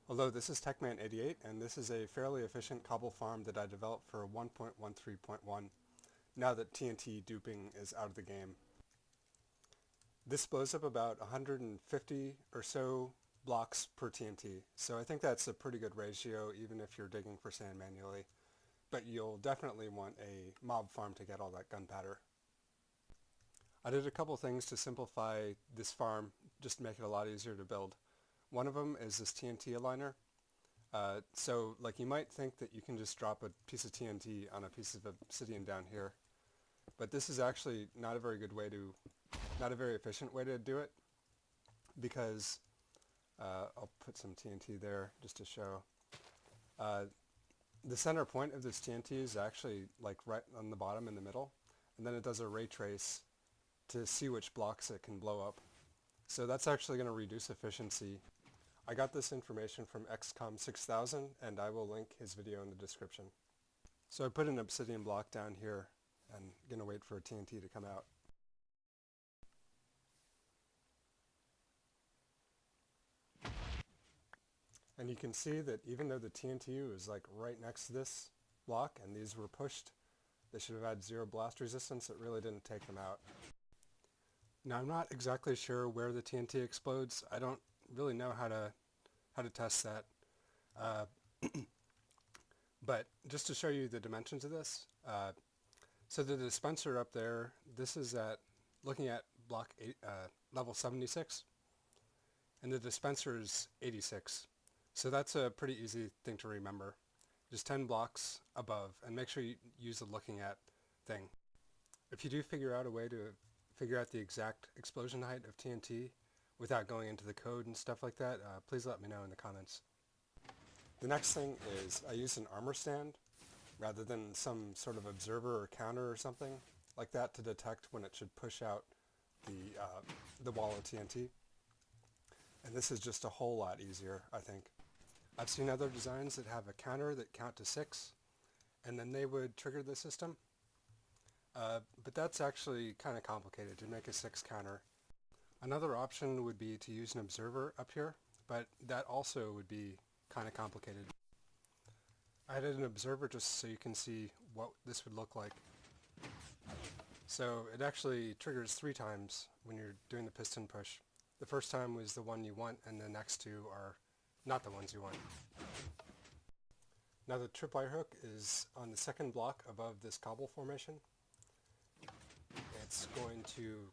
Hello, this is TechMan88, and this is a fairly efficient cobble farm that I developed for 1.13.1 now that TNT duping is out of the game. This blows up about 150 or so blocks per TNT, so I think that's a pretty good ratio even if you're digging for sand manually, but you'll definitely want a mob farm to get all that gunpowder. I did a couple things to simplify this farm just to make it a lot easier to build. One of them is this TNT aligner. So you might think that you can just drop a piece of TNT on a piece of obsidian down here, but this is actually not a very efficient way to do it, because I'll put some TNT there just to show. The center point of this TNT is actually right on the bottom in the middle, and then it does a ray trace to see which blocks it can blow up. So that's actually going to reduce efficiency. I got this information from XCOM 6000, and I will link his video in the description. So I put an obsidian block down here and going to wait for a TNT to come out. And you can see that even though the TNT was right next to this block and these were pushed, they should have had 0 blast resistance. It really didn't take them out. Now I'm not exactly sure where the TNT explodes. I don't really know how to test that. But just to show you the dimensions of this, so the dispenser up there, this is looking at block level 76, and the dispenser is 86. So that's a pretty easy thing to remember. Just 10 blocks above, and make sure you use the looking at thing. If you do figure out a way to figure out the exact explosion height of TNT without going into the code and stuff like that, please let me know in the comments. The next thing is I use an armor stand rather than some sort of observer or counter or something like that to detect when it should push out the wall of TNT. And this is just a whole lot easier, I think. I've seen other designs that have a counter that count to 6, and then they would trigger the system. But that's actually kind of complicated to make a 6 counter. Another option would be to use an observer up here, but that also would be kind of complicated. I added an observer just so you can see what this would look like. So it actually triggers 3 times when you're doing the piston push. The first time was the one you want, and the next 2 are not the ones you want. Now the tripwire hook is on the second block above this cobble formation. It's going to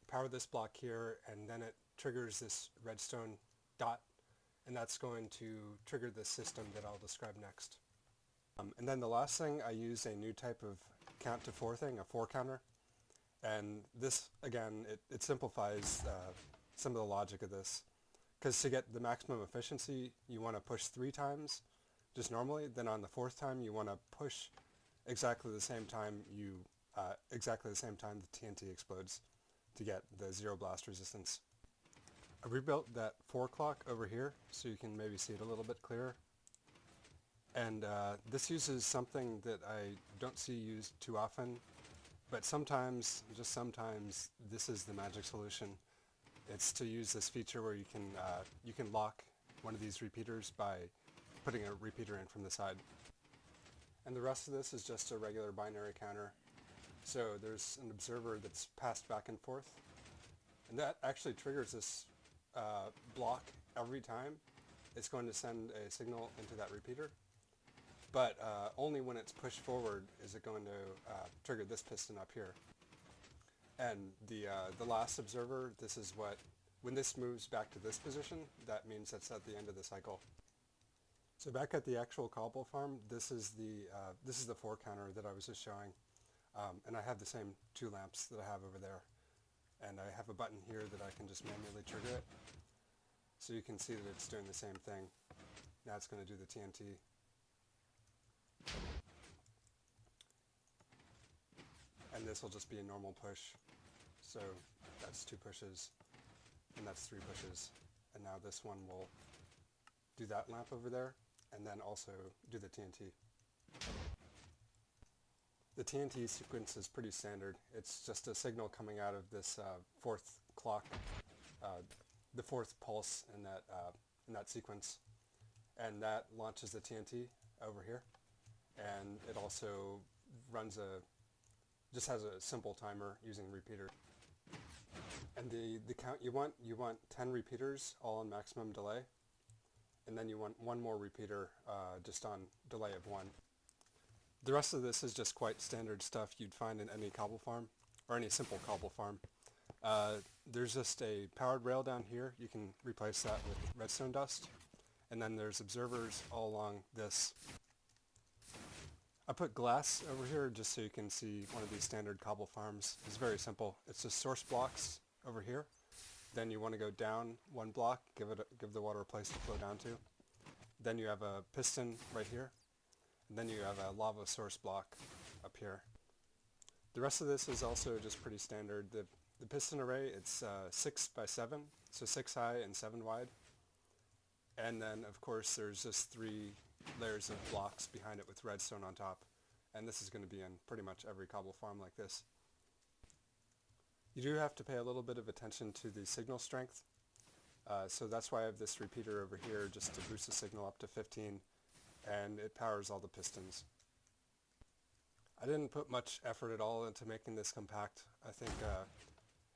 power this block here, and then it triggers this redstone dot, and that's going to trigger the system that I'll describe next. And then the last thing, I use a new type of count to 4 thing, a 4 counter, and this again it simplifies some of the logic of this, because to get the maximum efficiency you want to push 3 times just normally, then on the 4th time you want to push exactly the same time the TNT explodes to get the 0 blast resistance. I rebuilt that 4 clock over here so you can maybe see it a little bit clearer. And this uses something that I don't see used too often, but sometimes, just sometimes, this is the magic solution. It's to use this feature where you can lock one of these repeaters by putting a repeater in from the side. And the rest of this is just a regular binary counter. So there's an observer that's passed back and forth, and that actually triggers this block every time. It's going to send a signal into that repeater, but only when it's pushed forward is it going to trigger this piston up here. And the last observer, this is when this moves back to this position, that means that's at the end of the cycle. So back at the actual cobble farm, this is the 4 counter that I was just showing. And I have the same 2 lamps that I have over there. And I have a button here that I can just manually trigger it. So you can see that it's doing the same thing. Now it's going to do the TNT. And this will just be a normal push. So that's 2 pushes, and that's 3 pushes. And now this one will do that lamp over there, and then also do the TNT. The TNT sequence is pretty standard. It's just a signal coming out of this 4th clock, the 4th pulse in that sequence. and that launches the TNT over here, and it also runs just has a simple timer using repeater. And the count you want 10 repeaters all on maximum delay, and then you want one more repeater just on delay of 1. The rest of this is just quite standard stuff you'd find in any cobble farm, or any simple cobble farm. There's just a powered rail down here. You can replace that with redstone dust. And then there's observers all along this. I put glass over here just so you can see one of these standard cobble farms. It's very simple. It's just source blocks over here. Then you want to go down 1 block, give the water a place to flow down to. Then you have a piston right here. And then you have a lava source block up here. The rest of this is also just pretty standard. The piston array, it's 6 by 7, so 6 high and 7 wide. And then, of course, there's just 3 layers of blocks behind it with redstone on top. And this is going to be in pretty much every cobble farm like this. You do have to pay a little bit of attention to the signal strength. So that's why I have this repeater over here just to boost the signal up to 15. And it powers all the pistons. I didn't put much effort at all into making this compact. I think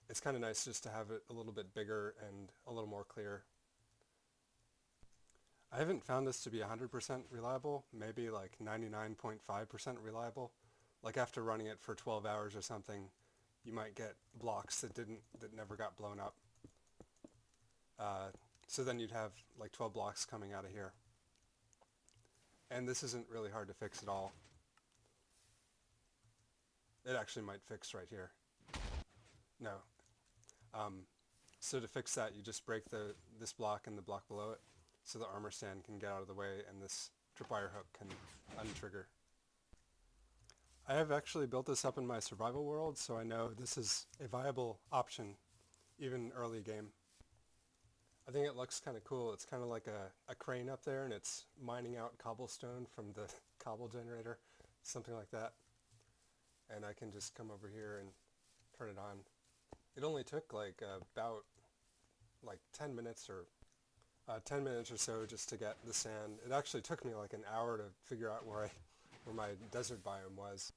it's kind of nice just to have it a little bit bigger and a little more clear. I haven't found this to be 100% reliable, maybe like 99.5% reliable. Like after running it for 12 hours or something, you might get blocks that never got blown up. So then you'd have like 12 blocks coming out of here. And this isn't really hard to fix at all. It actually might fix right here. No. So to fix that, you just break this block and the block below it, so the armor stand can get out of the way and this tripwire hook can untrigger. I have actually built this up in my survival world, so I know this is a viable option, even early game. I think it looks kind of cool. It's kind of like a crane up there, and it's mining out cobblestone from the cobble generator, something like that. And I can just come over here and turn it on. It only took like about 10 minutes or 10 minutes or so just to get the sand. It actually took me like an hour to figure out where my desert biome was.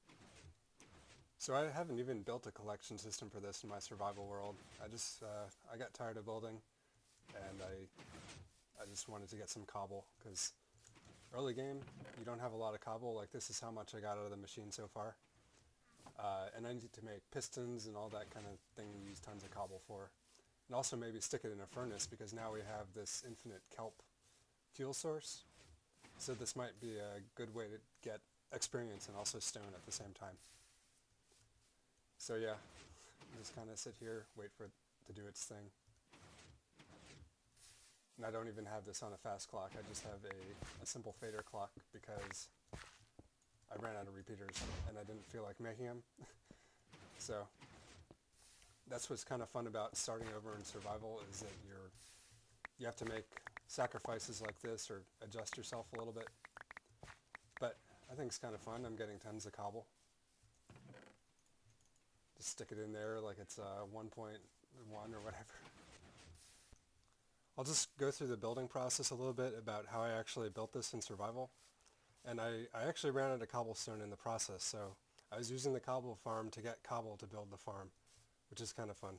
So I haven't even built a collection system for this in my survival world. I got tired of building, and I just wanted to get some cobble, because early game you don't have a lot of cobble. Like, this is how much I got out of the machine so far. And I need to make pistons and all that kind of thing you use tons of cobble for. And also maybe stick it in a furnace, because now we have this infinite kelp fuel source. So this might be a good way to get experience and also stone at the same time. So yeah, just kind of sit here, wait for it to do its thing. And I don't even have this on a fast clock. I just have a simple fader clock, because I ran out of repeaters and I didn't feel like making them. So that's what's kind of fun about starting over in survival, is that you have to make sacrifices like this or adjust yourself a little bit. But I think it's kind of fun. I'm getting tons of cobble. Just stick it in there like it's 1.1 or whatever. I'll just go through the building process a little bit about how I actually built this in survival. And I actually ran out of cobblestone in the process, so I was using the cobble farm to get cobble to build the farm, which is kind of fun.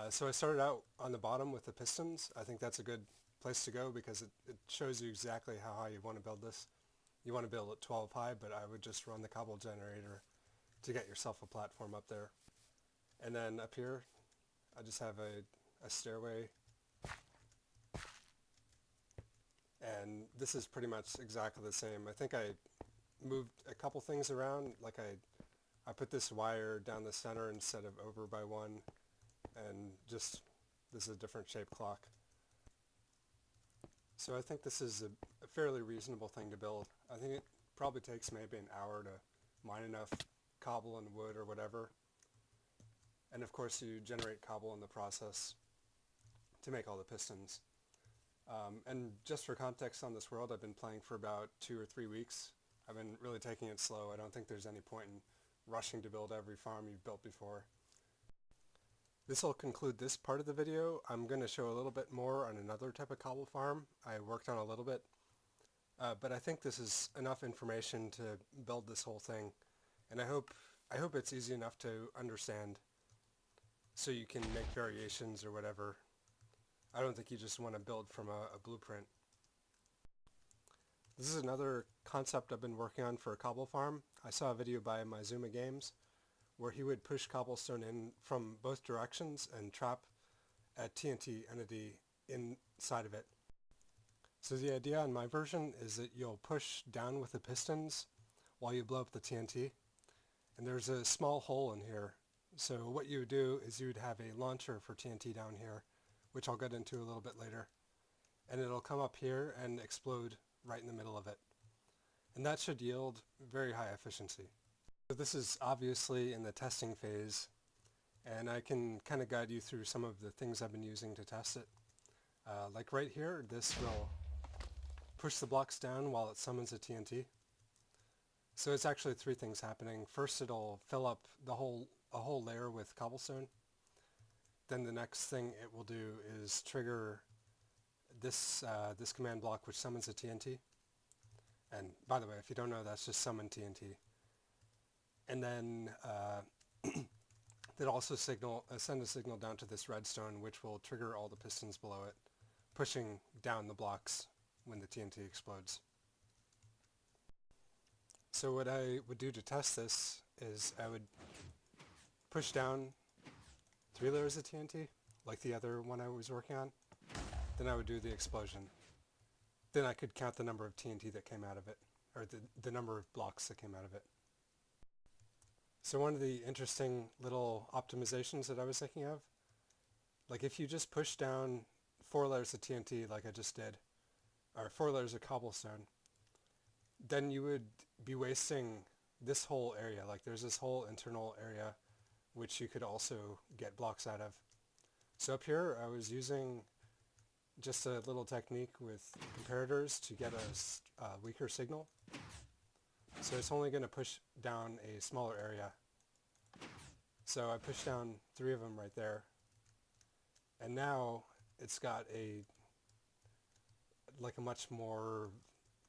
So I started out on the bottom with the pistons. I think that's a good place to go, because it shows you exactly how high you want to build this. You want to build it 12 high, but I would just run the cobble generator to get yourself a platform up there. And then up here, I just have a stairway. And this is pretty much exactly the same. I think I moved a couple things around. Like I put this wire down the center instead of over by 1, and just, this is a different shaped clock. So I think this is a fairly reasonable thing to build. I think it probably takes maybe an hour to mine enough cobble and wood or whatever. And of course you generate cobble in the process to make all the pistons. And just for context on this world, I've been playing for about 2 or 3 weeks. I've been really taking it slow. I don't think there's any point in rushing to build every farm you've built before. This will conclude this part of the video. I'm going to show a little bit more on another type of cobble farm I worked on a little bit. but I think this is enough information to build this whole thing, and I hope it's easy enough to understand so you can make variations or whatever. I don't think you just want to build from a blueprint. This is another concept I've been working on for a cobble farm. I saw a video by Mizuma Games where he would push cobblestone in from both directions and trap a TNT entity inside of it. So the idea on my version is that you'll push down with the pistons while you blow up the TNT. And there's a small hole in here. So what you would do is you would have a launcher for TNT down here, which I'll get into a little bit later. And it'll come up here and explode right in the middle of it. And that should yield very high efficiency. So this is obviously in the testing phase, and I can kind of guide you through some of the things I've been using to test it. Like right here, this will push the blocks down while it summons a TNT. So it's actually three things happening. First, it'll fill up a whole layer with cobblestone. Then the next thing it will do is trigger this command block, which summons a TNT. And by the way, if you don't know, that's just summon TNT. And then they'll also send a signal down to this redstone, which will trigger all the pistons below it, pushing down the blocks when the TNT explodes. So what I would do to test this is I would push down 3 layers of TNT, like the other one I was working on. Then I would do the explosion. Then I could count the number of TNT that came out of it, or the number of blocks that came out of it. So one of the interesting little optimizations that I was thinking of, like if you just push down 4 layers of TNT like I just did, or 4 layers of cobblestone, then you would be wasting this whole area. Like there's this whole internal area which you could also get blocks out of. So up here I was using just a little technique with comparators to get a weaker signal. So it's only going to push down a smaller area. So I pushed down 3 of them right there. And now it's got a much more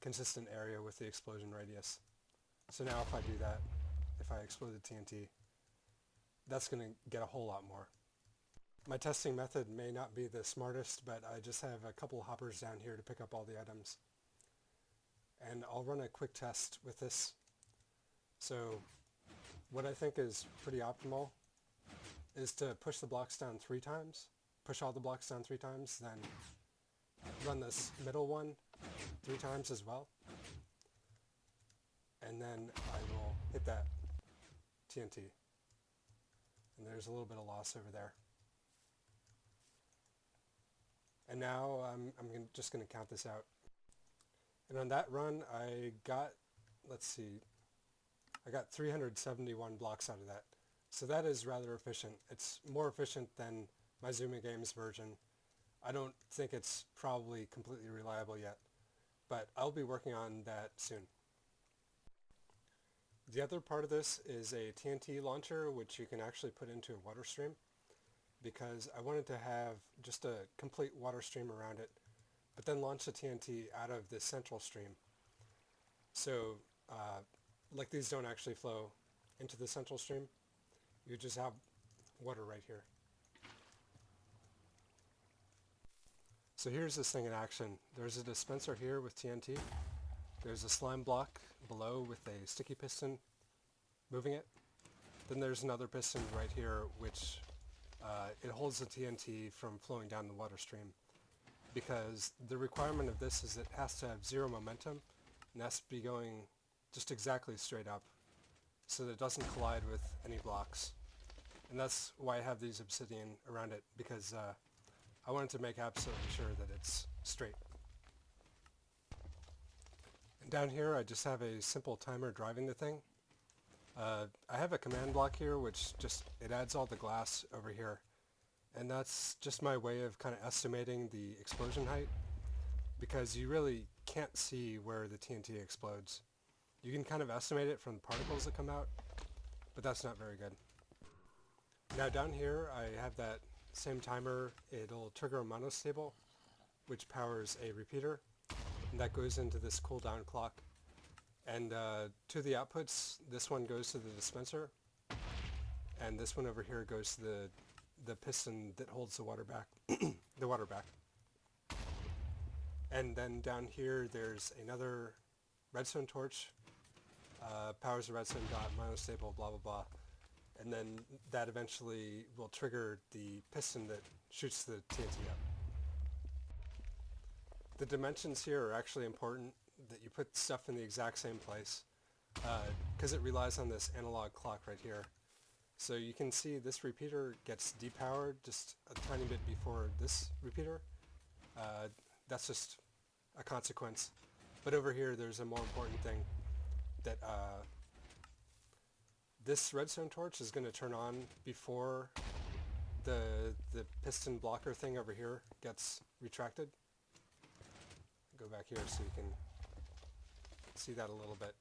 consistent area with the explosion radius. So now if I do that, if I explode the TNT, that's going to get a whole lot more. My testing method may not be the smartest, but I just have a couple hoppers down here to pick up all the items. And I'll run a quick test with this. So what I think is pretty optimal is to push the blocks down 3 times, push all the blocks down 3 times, then run this middle one 3 times as well. And then I will hit that TNT. And there's a little bit of loss over there. And now I'm just going to count this out. And on that run, I got 371 blocks out of that. So that is rather efficient. It's more efficient than my Zuma Games version. I don't think it's probably completely reliable yet, but I'll be working on that soon. The other part of this is a TNT launcher, which you can actually put into a water stream, because I wanted to have just a complete water stream around it, but then launch the TNT out of this central stream. So like these don't actually flow into the central stream. You just have water right here. So here's this thing in action. There's a dispenser here with TNT. There's a slime block below with a sticky piston moving it. Then there's another piston right here which it holds the TNT from flowing down the water stream, because the requirement of this is it has to have 0 momentum and has to be going just exactly straight up so that it doesn't collide with any blocks. And that's why I have these obsidian around it, because I wanted to make absolutely sure that it's straight. And down here I just have a simple timer driving the thing. I have a command block here which it adds all the glass over here. And that's just my way of kind of estimating the explosion height, because you really can't see where the TNT explodes. You can kind of estimate it from the particles that come out, but that's not very good. Now down here I have that same timer. It'll trigger a monostable, which powers a repeater. and that goes into this cooldown clock. And to the outputs, this one goes to the dispenser, and this one over here goes to the piston that holds the water back. the water back. And then down here, there's another redstone torch, powers the redstone dot, monostable, blah, blah, blah. And then that eventually will trigger the piston that shoots the TNT up. The dimensions here are actually important, that you put stuff in the exact same place, because it relies on this analog clock right here. So you can see this repeater gets depowered just a tiny bit before this repeater. That's just a consequence. But over here there's a more important thing, that this redstone torch is going to turn on before the piston blocker thing over here gets retracted. Go back here so you can see that a little bit.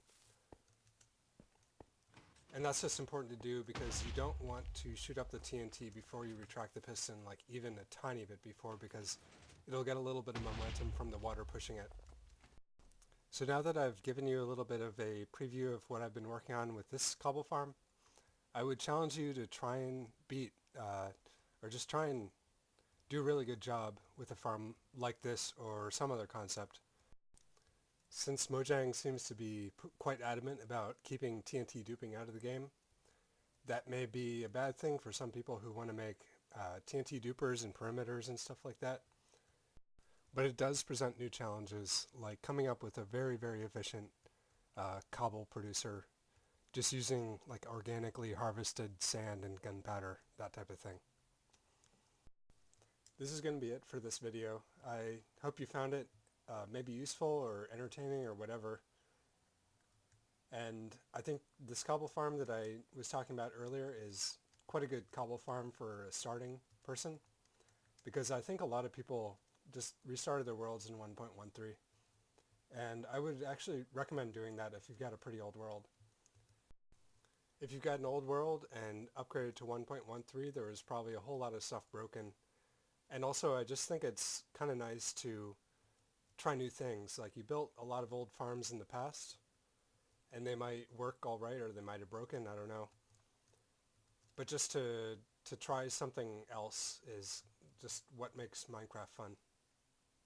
And that's just important to do because you don't want to shoot up the TNT before you retract the piston, like even a tiny bit before, because it'll get a little bit of momentum from the water pushing it. So now that I've given you a little bit of a preview of what I've been working on with this cobble farm, I would challenge you to try and beat, or just try and do a really good job with a farm like this or some other concept. Since Mojang seems to be quite adamant about keeping TNT duping out of the game, that may be a bad thing for some people who want to make TNT dupers and perimeters and stuff like that. But it does present new challenges, like coming up with a very, very efficient cobble producer, just using like organically harvested sand and gunpowder, that type of thing. This is going to be it for this video. I hope you found it maybe useful or entertaining or whatever. And I think this cobble farm that I was talking about earlier is quite a good cobble farm for a starting person, because I think a lot of people just restarted their worlds in 1.13. And I would actually recommend doing that if you've got a pretty old world. If you've got an old world and upgraded to 1.13, there was probably a whole lot of stuff broken. And also I just think it's kind of nice to try new things. Like, you built a lot of old farms in the past, and they might work all right, or they might have broken, I don't know. But just to try something else is just what makes Minecraft fun.